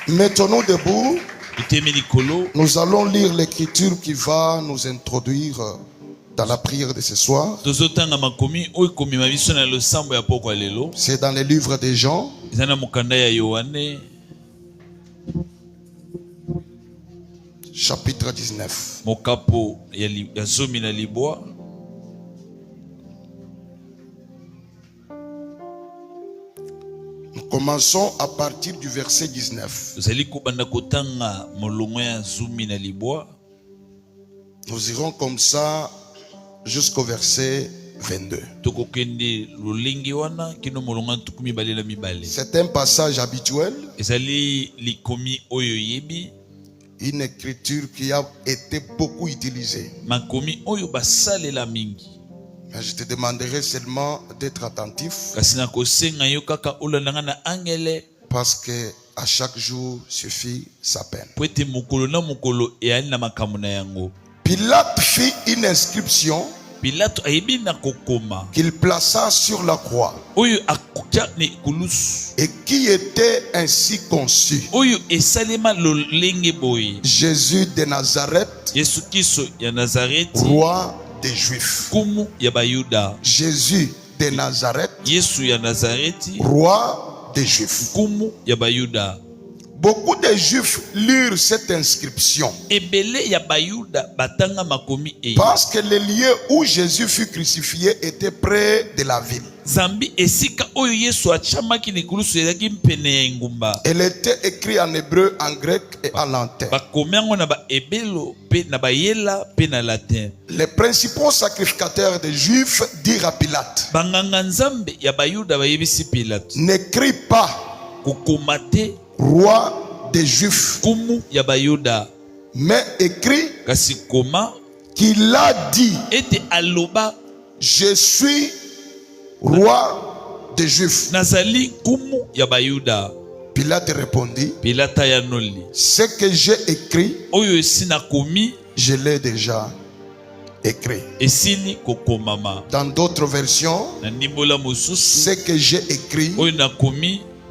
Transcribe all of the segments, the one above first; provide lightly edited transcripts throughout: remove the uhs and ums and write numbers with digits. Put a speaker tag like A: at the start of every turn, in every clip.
A: Mettons-nous debout. Nous allons lire l'écriture qui va nous introduire dans la prière de ce soir. C'est dans les livres des Jean. Chapitre 19. Nous commençons à partir du verset 19. Nous irons comme ça jusqu'au verset 22. C'est un passage habituel. Une écriture qui a été beaucoup utilisée. Mais je te demanderai seulement d'être attentif. Parce que à chaque jour suffit sa peine. Pilate fit une inscription qu'il plaça sur la croix et qui était ainsi conçu: Jésus de Nazareth, roi des Juifs. Jésus de Nazareth, roi des Juifs. Beaucoup de Juifs lurent cette inscription parce que le lieu où Jésus fut crucifié était près de la ville. Elle était écrite en hébreu, en grec et en latin. Les principaux sacrificateurs des Juifs dirent à Pilate: n'écris pas roi des Juifs, mais écrit qu'il a dit: je suis roi des Juifs. Pilate répondit: ce que j'ai écrit, je l'ai déjà écrit. Dans d'autres versions, ce que j'ai écrit,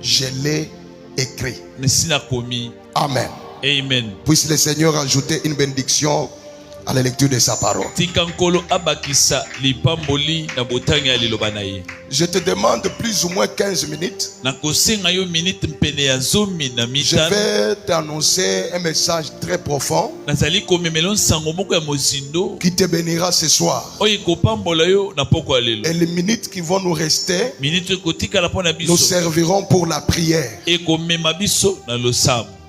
A: je l'ai écrit. Amen.
B: Amen.
A: Puisse le Seigneur ajouter une bénédiction à la lecture de sa parole. Je te demande plus ou moins 15 minutes. Je vais t'annoncer un message très profond qui te bénira ce soir. Et les minutes qui vont nous rester, nous servirons pour la prière.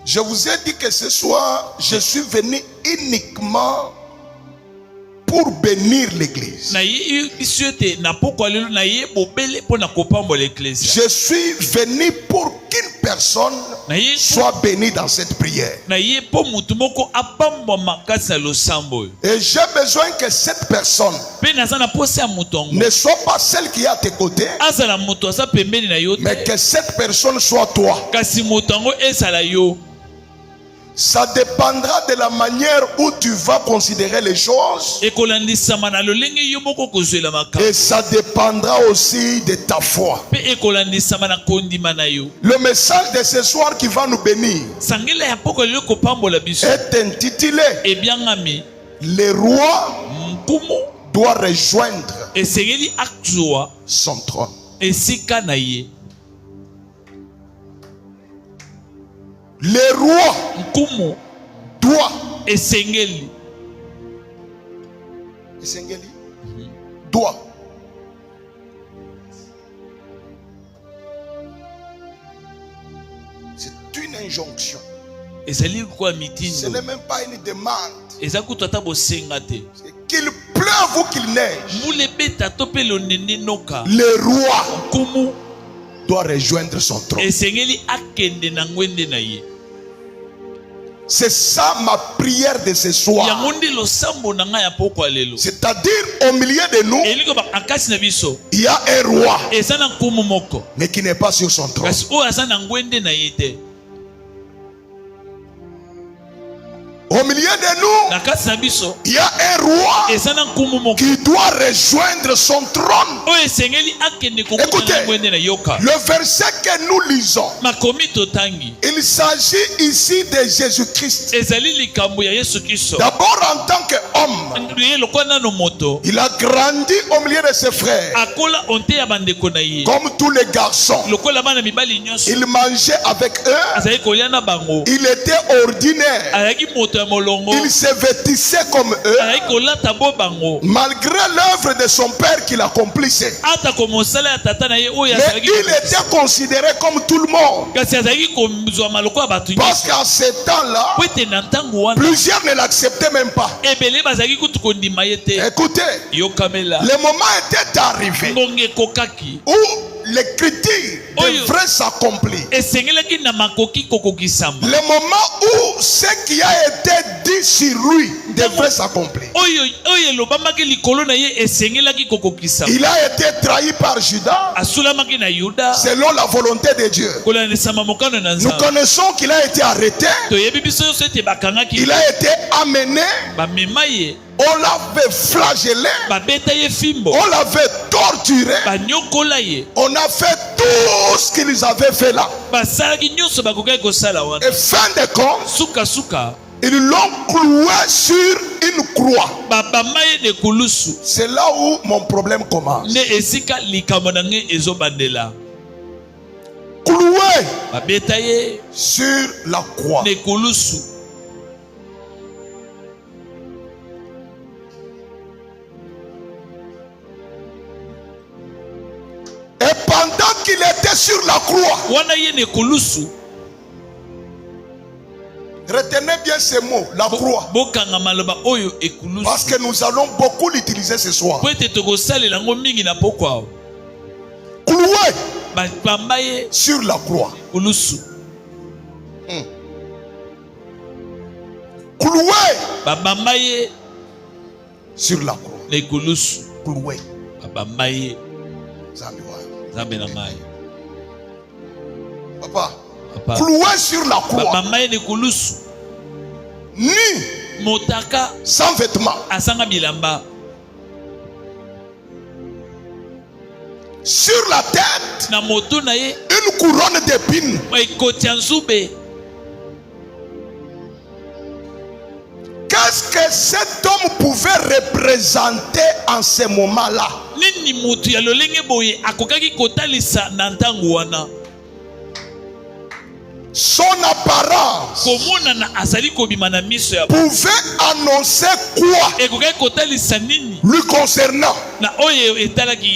A: Je vous ai dit que ce soir, je suis venu uniquement pour bénir l'église. Je suis venu pour qu'une personne soit bénie dans cette prière. Et j'ai besoin que cette personne ne soit pas celle qui est à tes côtés, mais que cette personne soit toi. Ça dépendra de la manière où tu vas considérer les choses. Et ça dépendra aussi de ta foi. Le message de ce soir qui va nous bénir est intitulé: le roi doit rejoindre son trône. Le roi doit doit. C'est une injonction. Ce n'est même pas une demande. Qu'il pleuve ou qu'il neige, le roi doit rejoindre son trône. C'est ça ma prière de ce soir. C'est-à-dire, au milieu de nous, il y a un roi, mais qui n'est pas sur son trône. Au milieu de nous, il y a un roi qui doit rejoindre son trône. Écoutez, le verset que nous lisons, il s'agit ici de Jésus-Christ. D'abord en tant qu'homme, il a grandi au milieu de ses frères. Comme tous les garçons, il mangeait avec eux. Il était ordinaire. Il se vêtissait comme eux. Malgré l'œuvre de son père qu'il accomplissait. Mais il était considéré comme tout le monde. Parce qu'à ce temps-là, plusieurs ne l'acceptaient même pas. Écoutez, le moment était arrivé où l'écriture devrait s'accomplir. Le moment où ce qui a été dit sur lui devrait s'accomplir. Il a été trahi par Judas selon la volonté de Dieu. Nous connaissons qu'il a été arrêté. Il a été amené. On l'avait flagellé. On l'avait torturé. On a fait tout ce qu'ils avaient fait là. Et fin de compte, ils l'ont cloué sur une croix. C'est là où mon problème commence. Cloué sur la croix. Et pendant qu'il était sur la croix, retenez bien ces mots, la croix. Parce que nous allons beaucoup l'utiliser ce soir. Cloué sur la croix. Cloué sur la croix. Cloué. Papa, cloué sur la croix, nu, sans vêtements, sur la tête, une couronne d'épines. Qu'est-ce que cet homme pouvait représenter en ce moment-là? Son apparence pouvait annoncer quoi lui concernant?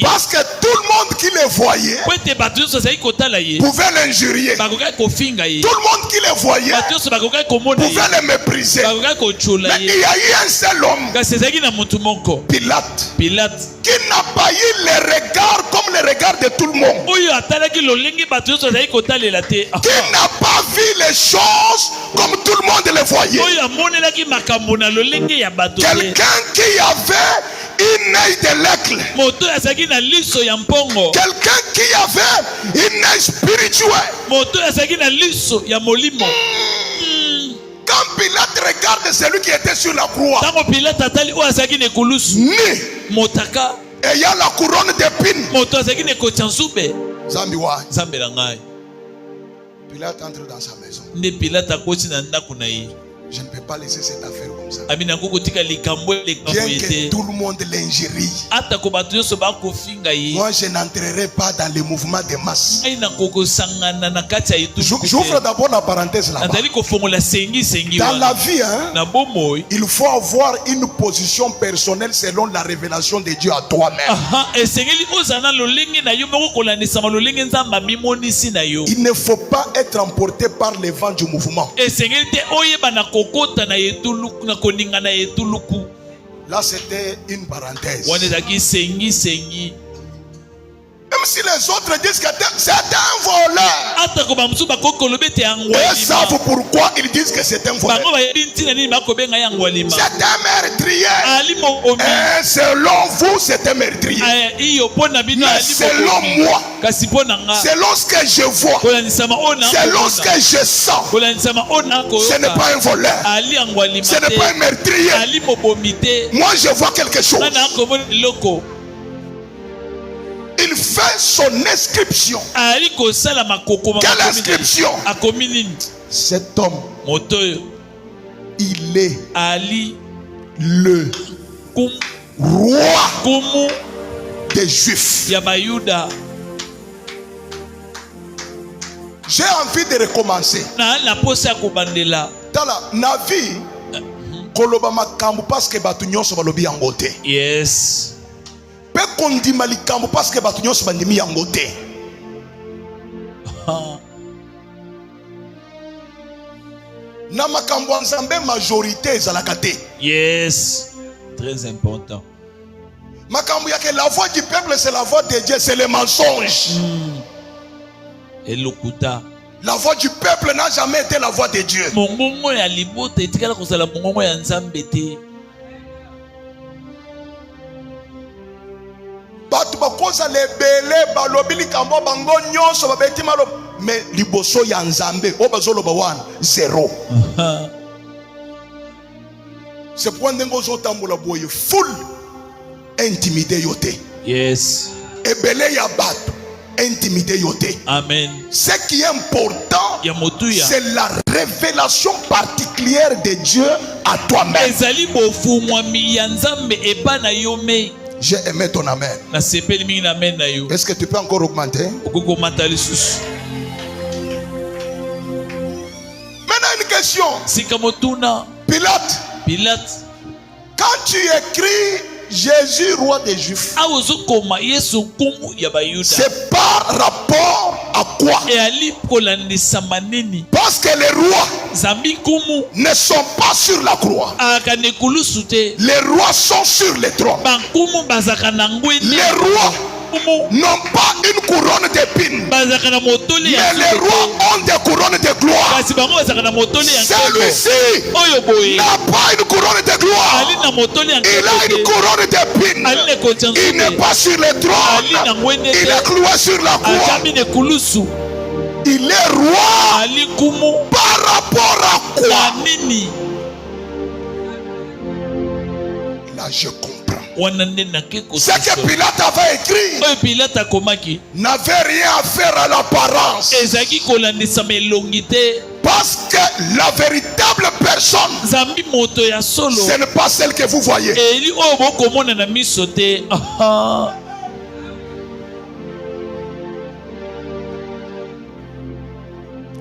A: Parce que tout le monde qui le voyait pouvait l'injurier. Tout le monde qui le voyait pouvait le mépriser. Mais il y a eu un seul homme, Pilate, qui n'a pas eu le regard comme le regard de tout le monde. Qui n'a pas vu les choses comme tout le monde les voyait. Quelqu'un qui avait une œil de l'aigle. Quelqu'un qui avait une œil spirituelle. Quand Pilate regarde celui qui était sur la croix, né, ayant la couronne d'épines, Pilate entre dans sa maison. Je ne peux pas laisser cette affaire comme ça. Bien que tout le monde l'injurie, moi je n'entrerai pas dans le mouvement de masse. J'ouvre d'abord la parenthèse là-bas. Dans la vie, il faut avoir une position personnelle selon la révélation de Dieu à toi-même. Il ne faut pas être emporté par les vents du mouvement. Là, c'était une parenthèse.
B: si les autres disent que c'est un voleur, ils savent pourquoi ils disent que c'est un voleur. C'est un meurtrier. Et selon vous, c'est un meurtrier. Mais selon moi, selon ce que je vois, selon ce que je sens, ce n'est pas un voleur, ce n'est pas un meurtrier. Moi, je vois quelque chose. Il fait son inscription. Quelle inscription? Cet homme, il est le roi des Juifs. J'ai envie de recommencer. Tala, na vie, koloba makambu parce que batu nyonso balobi yango te.
A: Yes.
B: Pe kondima likambu parce que batu nyonso bandimi yango te. Na makambu nzambe majorité ezalaka te.
A: Yes. Très important.
B: Makambu yake la voix du peuple c'est la voix de Dieu, c'est le mensonge.
A: Et l'okuta.
B: La voix du peuple n'a jamais été la voix de Dieu. Mais liboso ya nzambe obazolo bawan zéro. C'est point dengozo tambola boye full intimidé yote.
A: Yes.
B: Ebele ya batu intimidé yote.
A: Amen.
B: Ce qui est important, c'est la révélation particulière de Dieu à toi-même. J'ai aimé ton amen. Est-ce que tu peux encore augmenter? Maintenant une question. Pilate. Quand tu écris Jésus, roi des Juifs, c'est par rapport à quoi? Parce que les rois ne sont pas sur la croix. Les rois sont sur les trônes. Les rois n'ont pas une couronne d'épines, mais les rois ont des couronnes de gloire. Celui-ci n'a pas une couronne de gloire, il a une couronne d'épines. Il n'est pas sur le trône, il est cloué sur la croix. Il est roi par rapport à quoi? Là je comprends. Ce que Pilate avait écrit n'avait rien à faire à l'apparence. Parce que la véritable personne, ce n'est pas celle que vous voyez.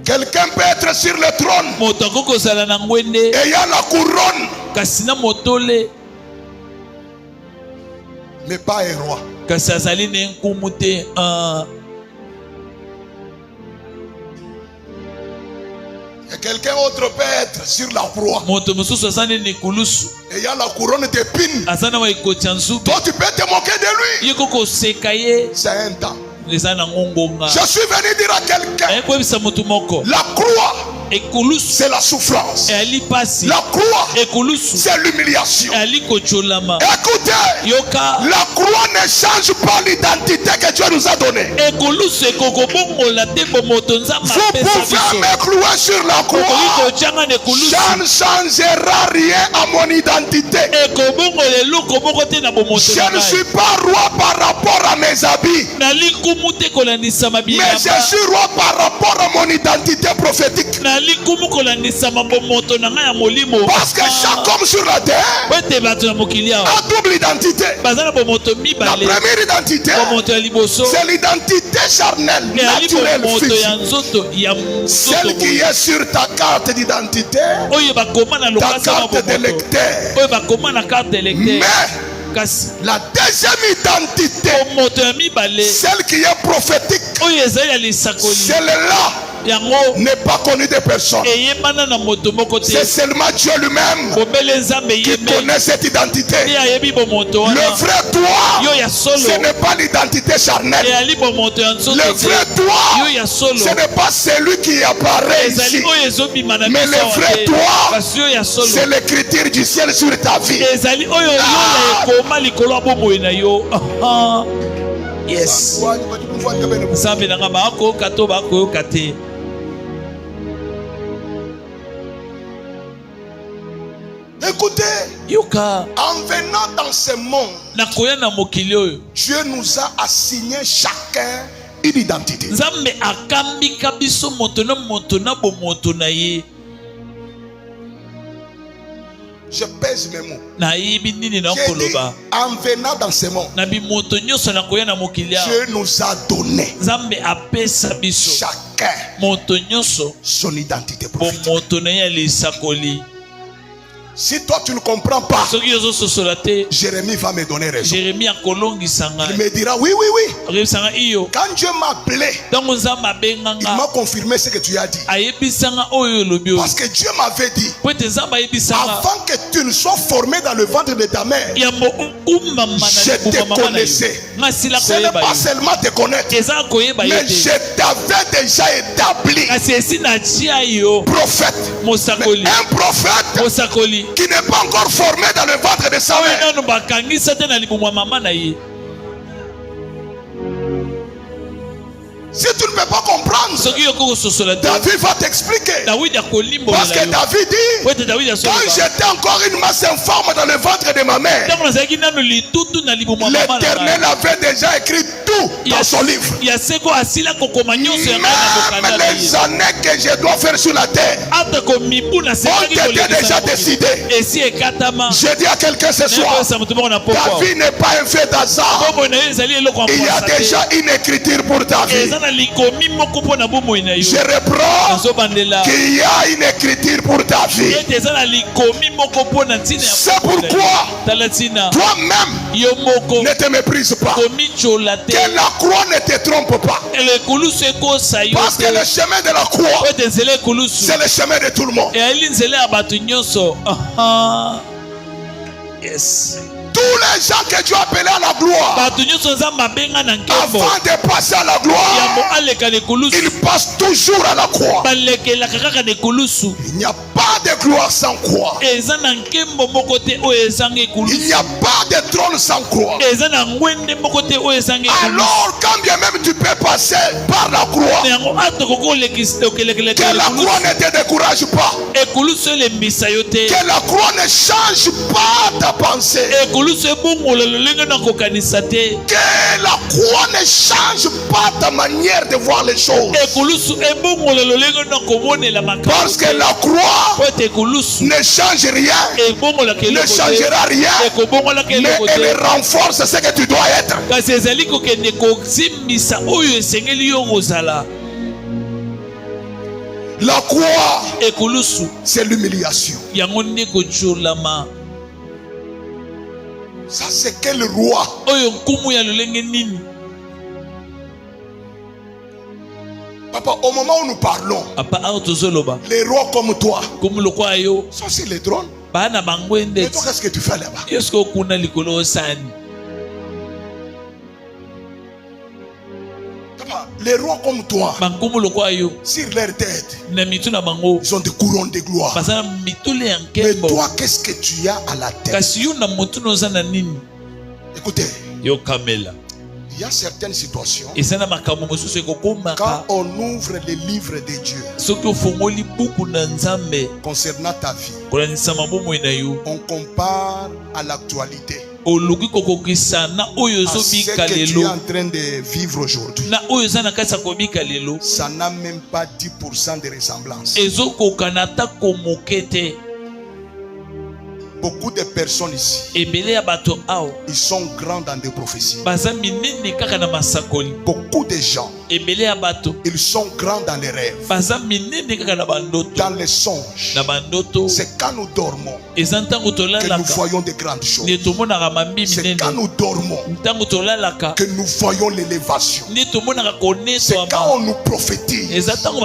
B: Quelqu'un peut être sur le trône ayant la couronne, mais pas un roi. Et quelqu'un autre peut être sur la croix ayant la couronne d'épines. Toi tu peux te moquer de lui. C'est un temps. Je suis venu dire à quelqu'un, la croix c'est la souffrance. La croix c'est l'humiliation. Écoutez, la croix ne change pas l'identité que Dieu nous a donnée. Vous pouvez me clouer sur la croix, ça ne changera rien à mon identité. Je ne suis pas roi par rapport à mes habits, mais je suis roi par rapport à mon identité prophétique. Parce que chaque homme sur la terre a double identité. La première identité, c'est l'identité charnelle, naturelle, physique. Celle qui est sur ta carte d'identité, ta carte d'électeur. Mais La deuxième identité, celle qui est prophétique, celle-là n'est pas connue de personne. C'est seulement Dieu lui-même qui connaît cette identité. Le vrai toi, ce n'est pas l'identité charnelle. Le vrai toi, ce n'est pas celui qui apparaît ici. Mais le vrai toi, c'est l'écriture du ciel sur ta vie.
A: Yes.
B: Écoutez, en venant dans ce monde, Dieu nous a assigné chacun une identité. Je pèse mes mots. J'ai dit, en venant dans ce monde, Dieu nous a donné chacun son identité prophétique. Si toi tu ne comprends pas, Jérémie va me donner raison. Il me dira oui. Quand Dieu m'a appelé, il m'a confirmé ce que tu as dit. Parce que Dieu m'avait dit, avant que tu ne sois formé dans le ventre de ta mère, je te connaissais. Ce n'est pas seulement te connaître, mais je t'avais déjà établi prophète. Mais un prophète qui n'est pas encore formé dans le ventre de sa mère. Si tu ne peux pas comprendre, David va t'expliquer. Parce que David dit, quand j'étais encore une masse informe dans le ventre de ma mère, l'Éternel avait déjà écrit tout dans son livre. Même les années que je dois faire sur la terre ont été déjà décidées. Je dis à quelqu'un ce soir, ta vie n'est pas un fait d'hasard. Il y a déjà une écriture pour ta vie. Je reprends qu'il y a une écriture pour ta vie. C'est pourquoi toi-même ne te méprise pas. Que la croix ne te trompe pas. Parce que le chemin de la croix, c'est le chemin de tout le monde.
A: Yes.
B: Tous les gens que Dieu a appelés à la gloire, avant de passer à la gloire, ils passent toujours à la croix. Il n'y a pas de gloire sans croix. Il n'y a pas de trône sans croix. Alors, quand bien même tu peux passer par la croix, que la croix ne te décourage pas. Que la croix ne change pas ta pensée. Que la croix ne change pas ta manière de voir les choses. Parce que la croix ne change rien, ne changera rien, mais elle renforce ce que tu dois être. La croix, c'est l'humiliation. Ça, c'est quel roi? Papa, au moment où nous parlons, les rois comme toi, ça c'est les trônes. Mais toi, qu'est-ce que tu fais là-bas? Papa, les rois comme toi, sur leur tête, ils ont des couronnes de gloire. Mais toi, qu'est-ce que tu as à la tête? Écoutez, il y a certaines situations, quand on ouvre les livres de Dieu concernant ta vie, on compare à l'actualité, à ce que tu es en train de vivre aujourd'hui. Ça n'a même pas 10% de ressemblance. Beaucoup de personnes ici, ils sont grands dans des prophéties. Beaucoup de gens, Ils sont grands dans les rêves, dans les songes. C'est quand nous dormons que nous voyons de grandes choses. C'est quand nous dormons que nous voyons l'élévation. C'est quand on nous prophétise qu'on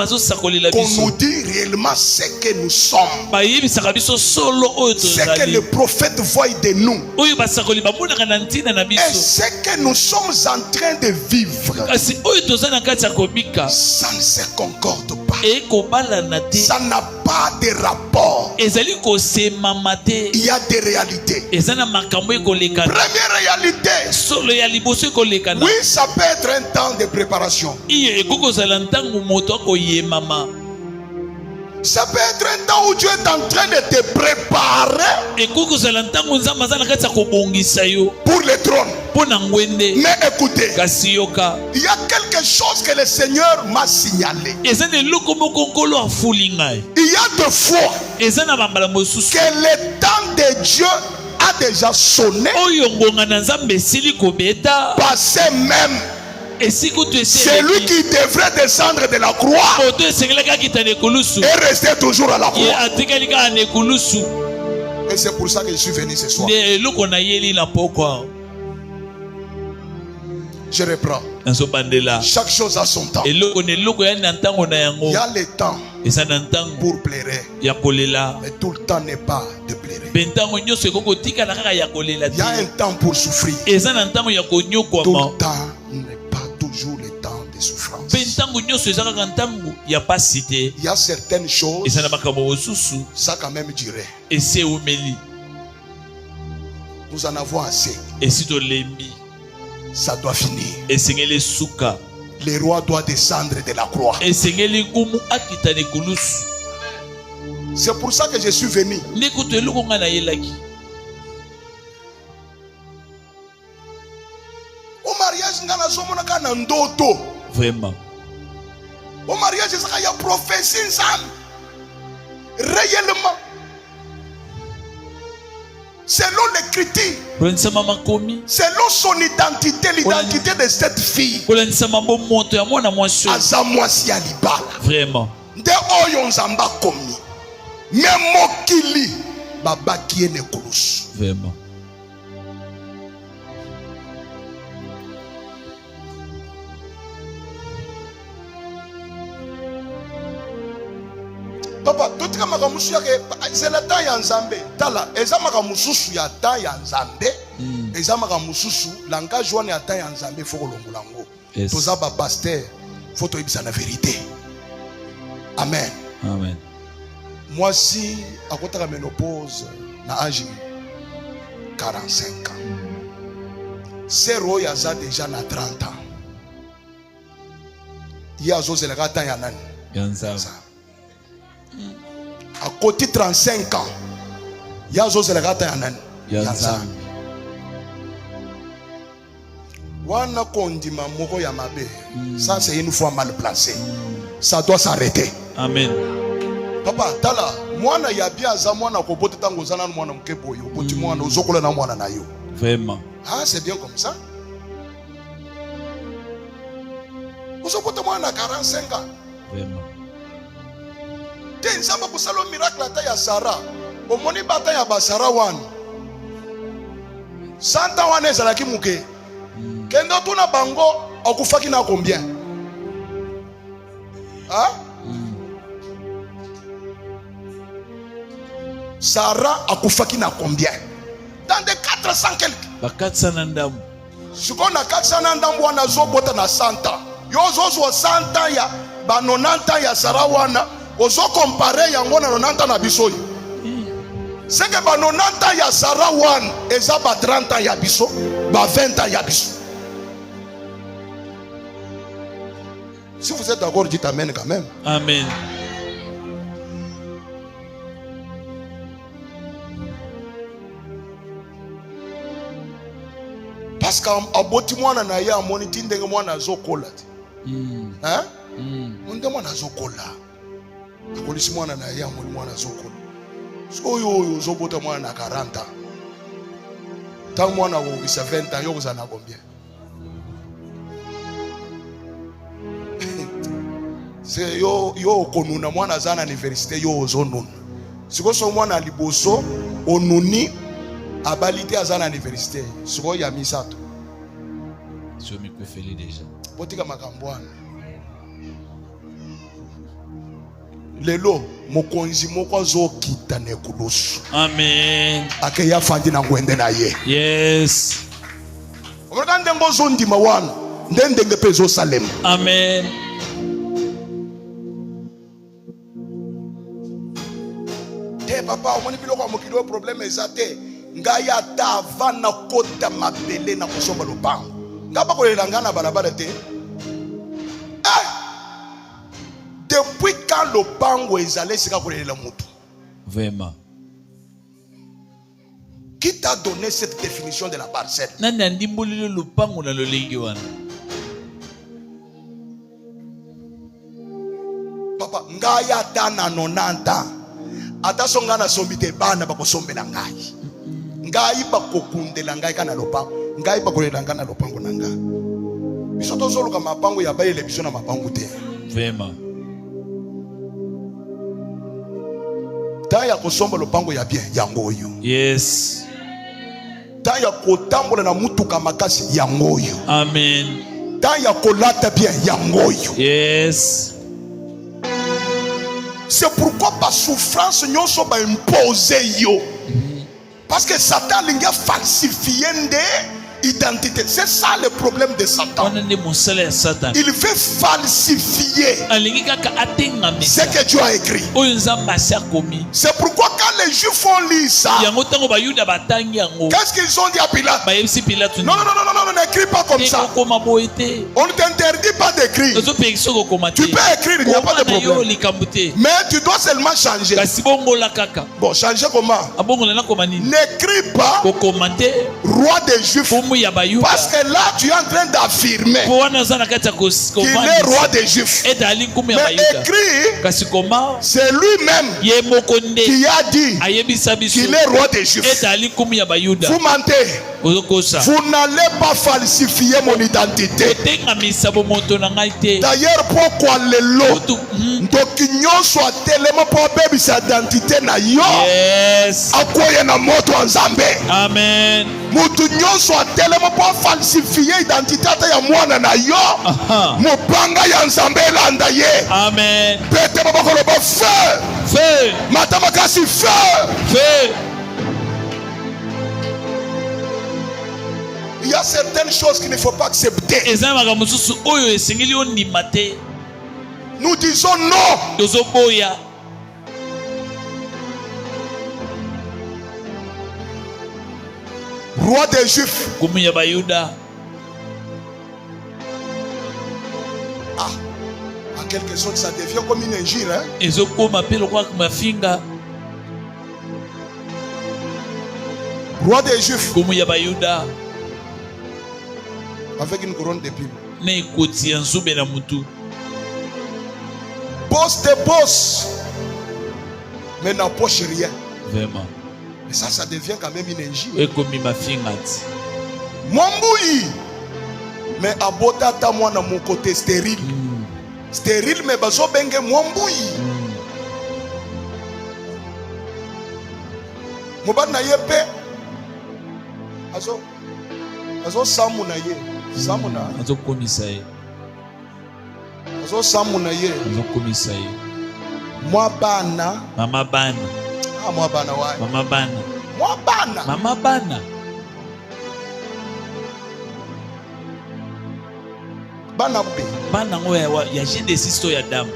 B: nous dit réellement ce que nous sommes, ce que le prophète voit de nous et ce que nous sommes en train de vivre. Ça ne se concorde pas. Ça n'a pas de rapport. Il y a des réalités. Première réalité, oui, ça peut être un temps de préparation. Ça peut être un temps où Dieu est en train de te préparer pour le trône. Mais écoutez, il y a quelque chose que le Seigneur m'a signalé. Il y a deux fois que le temps de Dieu a déjà sonné, passé même. Celui qui devrait descendre de la croix est resté toujours à la croix. Et c'est pour ça que je suis venu ce soir. Je reprends. Chaque chose a son temps. Il y a le temps pour pleurer, mais tout le temps n'est pas de pleurer. Il y a un temps pour souffrir. Tout le temps n'est pas toujours le temps de souffrance. Il y a certaines choses, ça quand même durait. Nous en avons assez. Ça doit finir. Le roi doit descendre de la croix. C'est pour ça que je suis venu. Au mariage,
A: vraiment.
B: Au mariage, il y a prophétie réellement. Selon l'écriture, selon son identité, l'identité de cette fille,
A: vraiment.
B: De oyo nzamba komi, même mokili baba qui est nekulus.
A: Vraiment.
B: Papa, tout ce que c'est le temps ya nzambe. Tala, ezama mususu ya temps ya nzambe. Ezama mususu langage wana ya temps ya nzambe faut kolongolango. Toza ba pasteur, faut to ibisa na vérité. Amen.
A: Amen.
B: Moi si à côté de la ménopause na âge 45 ans. C'est Roy Aza déjà na 30 ans. Il y a José le gata ya nani?
A: Yanza.
B: À côté 35 ans, il y a José le gata ya nani?
A: Yanza.
B: Wana kondima moko ya mabe. Ça c'est une fois mal placé. Ça doit s'arrêter.
A: Amen.
B: Papa, tala, mwana ya bia za mwana ko bote tango zana mwana mkeboyo, boti mwana ozokola na mwana na yo.
A: Vraiment.
B: Ah, c'est bien comme ça. Ozokola mwana 45 ans.
A: Vraiment.
B: Te nzamba ko salo miracle ata ya Sarah. Omoni bata ya ba Sarah wana. Santa wana ezalaki muke. Kendo tuna bango okufaki na combien? Hein? Sarah akufaki na combien? Dans des 400 quelques.
A: Ba 400 ndam.
B: Siko na 400 ndam wana zobota na 100 ans. Yo zo 100 ans ya ba 90 ans ya Sarah wana ozo comparer yango na 90 ans na biso. C'est que ba 90 ans ya Sarah wana eza ba 30 ans ya biso, ba 20 ans ya biso. Si vous êtes d'accord, dites amen quand même.
A: Amen.
B: Parce qu'à boti mwana na ya moni tindenge mwana zokola. Hein? Monde mwana zokola. Akolisi mwana na ya moni mwana zokola. So yo zobota mwana na 40 ans. Tant mwana ko bisa 20 ans yo kozana combien? c'est yo konuna mwana zana université yo ozonuna siko so mwana liboso onuni abalite azana université siko ya misato
A: je me préfère déjà
B: botika makambwana lelo mokonzi moko azokita na ekulusu.
A: Amen.
B: Ake ya fandi na ngwende na ye.
A: Yes.
B: Omaka ndengo zondima wana ndenge pe ezosalema.
A: Amen.
B: Te papa omoni biloko ya mokili problème eza te ngai ata avant na kota mabele na kosomba lopango ngaba kolela nga na balabala te. Depuis quand le pango est allé, c'est quand il est la moto.
A: Vraiment.
B: Qui t'a donné cette définition de la parcelle? Papa, ngaya tana nonanta. Ata songa na sombite bana bako sombe na ngai. Ngai bako kunde la ngai kana lopango. Ngai bako le langa na lopango na ngai. Biso to solo kama pango ya baye le biso na mapango te.
A: Vraiment.
B: Taya kosomba lopango ya bien yango yo.
A: Yes.
B: Taya kotambola na mutuka makasi yango yo.
A: Amen.
B: Taya kolata bien yango yo.
A: Yes.
B: C'est pourquoi par souffrance nous sommes imposés yo. Parce que Satan l'a falsifié identité. C'est ça le problème de Satan. Il veut falsifier ce que Dieu a écrit. C'est pourquoi quand les Juifs font lire ça, qu'est-ce qu'ils ont dit à Pilate? Non, n'écris pas comme ça. On ne t'interdit pas d'écrire. Tu peux écrire, il n'y a pas de problème. Mais tu dois seulement changer. Bon, changer comment? N'écris pas roi des Juifs. Parce que là, tu es en train d'affirmer qu'il est roi des Juifs. Mais écrit, c'est lui-même qui a dit qu'il est roi des Juifs. Vous mentez. Vous n'allez pas falsifier mon identité. D'ailleurs, pourquoi les lots d'opinion soit tellement pour bébé sa identité na yo? À quoi y a na moto en Zambé?
A: Amen.
B: Mutunyo soit tellement pour falsifier l'identité de moi na yo. Mopanga ya Nzambe landa ye.
A: Amen.
B: Pete babakolo ba feu.
A: Feu.
B: Matamakasi feu.
A: Feu.
B: Il y a certaines choses qu'il ne faut pas accepter. Nous disons non. Roi des Juifs. Ah, en quelque sorte, ça devient comme une injure. Roi des Juifs. Avec une couronne d'épines. Boss de boss. Mais n'empoche rien.
A: Vraiment.
B: Mais ça devient quand même une injure. Mwamboui. Mais abota ta moi dans mon côté stérile. Stérile mais bazo benge mwamboui. Moban na yepe. Azo samu na ye. Samu na.
A: Azo komisaye.
B: Azo samu na ye.
A: Azo komisaye.
B: Mwa bana.
A: Mama bana.
B: Ah mwa bana wa.
A: Mama bana.
B: Mwa bana.
A: Mama bana.
B: Bana be.
A: Bana ngoya ya jende sisto ya damu.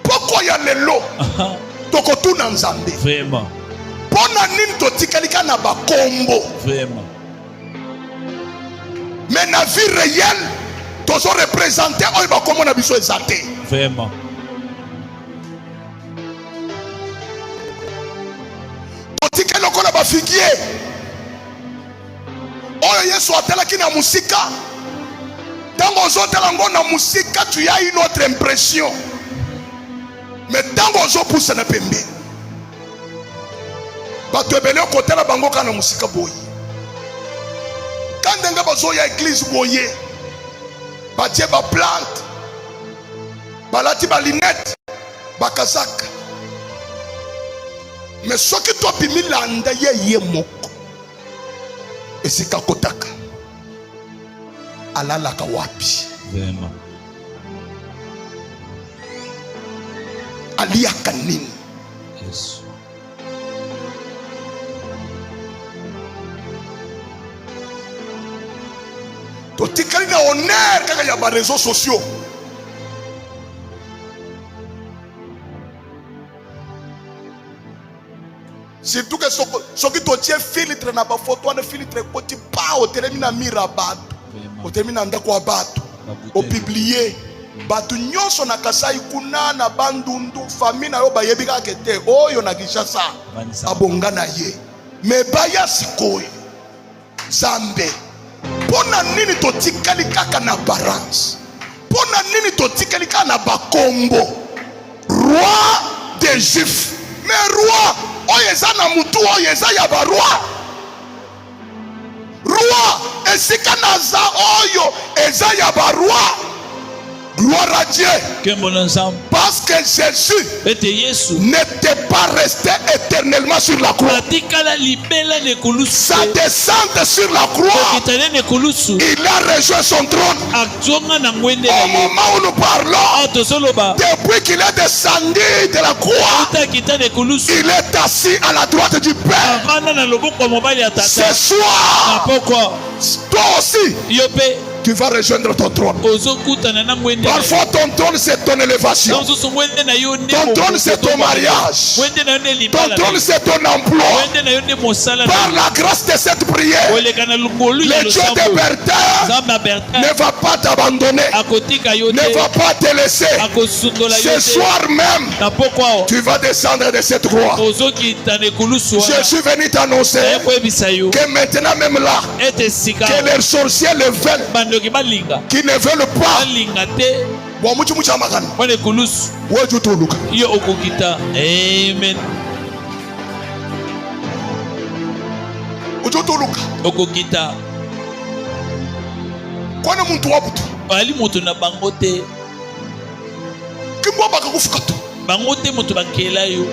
B: Pourquoi ya lelo? Tokotu na Nzambe.
A: Vraiment.
B: Pona nini totikalika na bakombo.
A: Vraiment.
B: Mais na vie réelle, tozo représenter oyo bakombo na biso ezate.
A: Vraiment.
B: Totikalo kola ba figuier. Oyo Yesu atelaki na musika. Tango ozotela ngo na musika, tu as une autre impression. Mais tango ozopousse na pembe. Bato ebele okotela bango kana musika boye. Quand ndenga bazo ya église boye, batie ba plante, balati ba linette, ba kazaka. Mais ce que toi bimi landa ye moko. Et c'est kakotaka. Alalaka wapi.
A: Vraiment.
B: Aliaka nini.
A: Yes.
B: Totikali na honneur kaka ya ba réseaux sociaux. Surtout que ce qui te tient filtre na ba photo na filtre petit pas au termina mira bato. Au termina ndako wa bato. Au publier bato nyonso na Kasai kuna na bandundu famille na yo bayebi ka kete oyo na Kinshasa abonga na ye. Me baya sikoyi Zambe. Pona nini totikali kaka na barance. Pona nini totikali kaka na bakombo. Roi des Juifs. Mais roi oyeza na mutu oyeza ya ba roi. Roi esika naza oyo eza ya ba roi. Gloire à Dieu. Parce que Jésus n'était pas resté éternellement sur la croix. Sa descente sur la croix, il a rejoint son trône. Au moment où nous parlons, depuis qu'il est descendu de la croix, il est assis à la droite du Père. Ce soir, toi aussi, tu vas rejoindre ton trône. Parfois ton trône c'est ton élévation. Ton trône c'est ton mariage. Ton trône c'est ton emploi. Par la grâce de cette prière, le Dieu de Bertha ne va pas t'abandonner, ne va pas te laisser. Ce soir même, tu vas descendre de cette croix. Je suis venu t'annoncer que maintenant même là, que les sorciers le veulent, qui ne veulent pas.
A: Amen. Okokita.
B: Kwana muntu wabutu.
A: Ali moto na bangote.
B: Kimwa baka kufukatu.
A: Bangote moto bakela yo.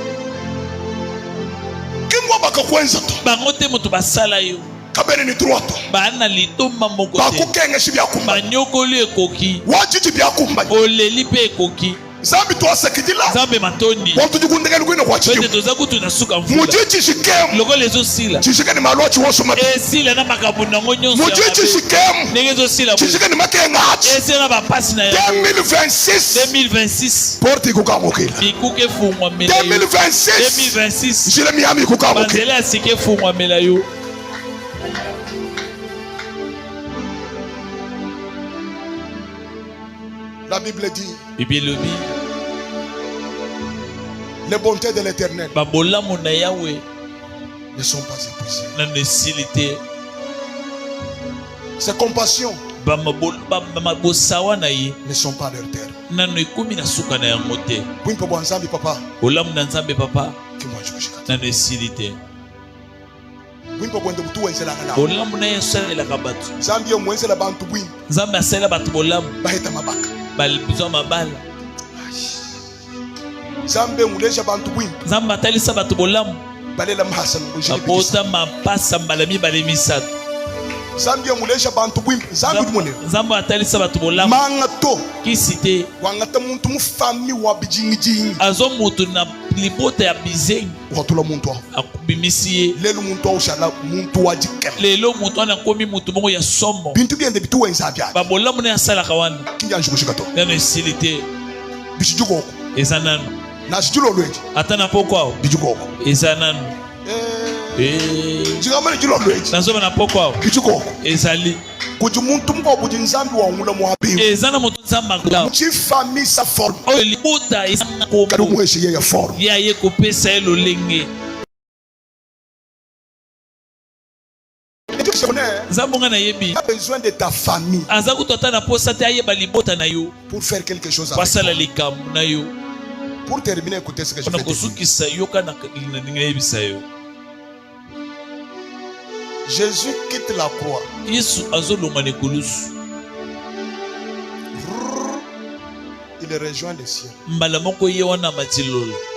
B: Kimwa baka kwenza to.
A: Bangote moto basala yo.
B: Kabene ni droito.
A: Bana litoma moko te.
B: Bakukenge shibyakumba.
A: Banyokoli ekoki.
B: Wajiji byakumba.
A: Oleli pe ekoki.
B: Zambi to asekidila.
A: Zambe matoni.
B: Watu jukundegele kwino kwa chiyo.
A: Wete tozaku tunasuka mfula.
B: Mujiji shikemu.
A: Loko lezo sila.
B: Chishike ni maluachi wosu mati.
A: Sila na makabuna ngonyo.
B: Mujiji shikemu.
A: Negezo sila.
B: Chishike ni makenga hachi.
A: Sila na bapasi na ya.
B: 2026. Porti kukamukila.
A: Mikuke fungwa mela yo. 2026.
B: Jile miyami kukamukila.
A: Banzele asike fungwa mela yo.
B: La Bible dit, les bontés de l'Éternel ne sont pas épuisées. Ses compassions ne sont pas leur terme. Oui, papa. Zambe mulesha bantu bwimbi.
A: Zamba talisa batu bolamu.
B: Balela mahasa ngojile.
A: Abota mapasa mbalami balemisatu.
B: Zambia mulesha bantu bwimbi. Zambi dumone.
A: Zamba atalisa batu bolamu.
B: Mangato.
A: Kisite.
B: Wangata muntu mufami wa bijingi.
A: Azo muntu na libota ya bizengi.
B: Watula muntu.
A: Akubimisiye.
B: Lelo muntu oshala muntu wajikema.
A: Lelo muntu anakomi muntu mongo ya somo.
B: Bintu biende bitu wenzabya.
A: Babolamu na yasala kawana.
B: Kinyanju kushikato.
A: Nano silite.
B: Bishijuko.
A: Ezananu.
B: Na sijulo lweji.
A: Atana pokwao.
B: Bijuko.
A: Ezananu.
B: Jigamane julo lweji.
A: Nazoba na pokwao.
B: Bijuko.
A: Ezali.
B: Kujumuntu mko bujinzambi wa ngula mwabi.
A: Ezana mutu nzamba ngula.
B: Muchi fami sa forme.
A: Oyo libuta isanga kombo.
B: Kadu mweshi ye ya forme.
A: Ya ye kopesa elo lenge. Zambonga na yebi.
B: A besoin de ta famille.
A: Azaku totana posa te ayeba libota na yo.
B: Pour faire quelque chose avec.
A: Pasala likamu na yo.
B: Pour terminer, écoutez ce que je vais dire. Jésus quitte la croix. il rejoint le ciel.
A: mbala moko ye wana matilolo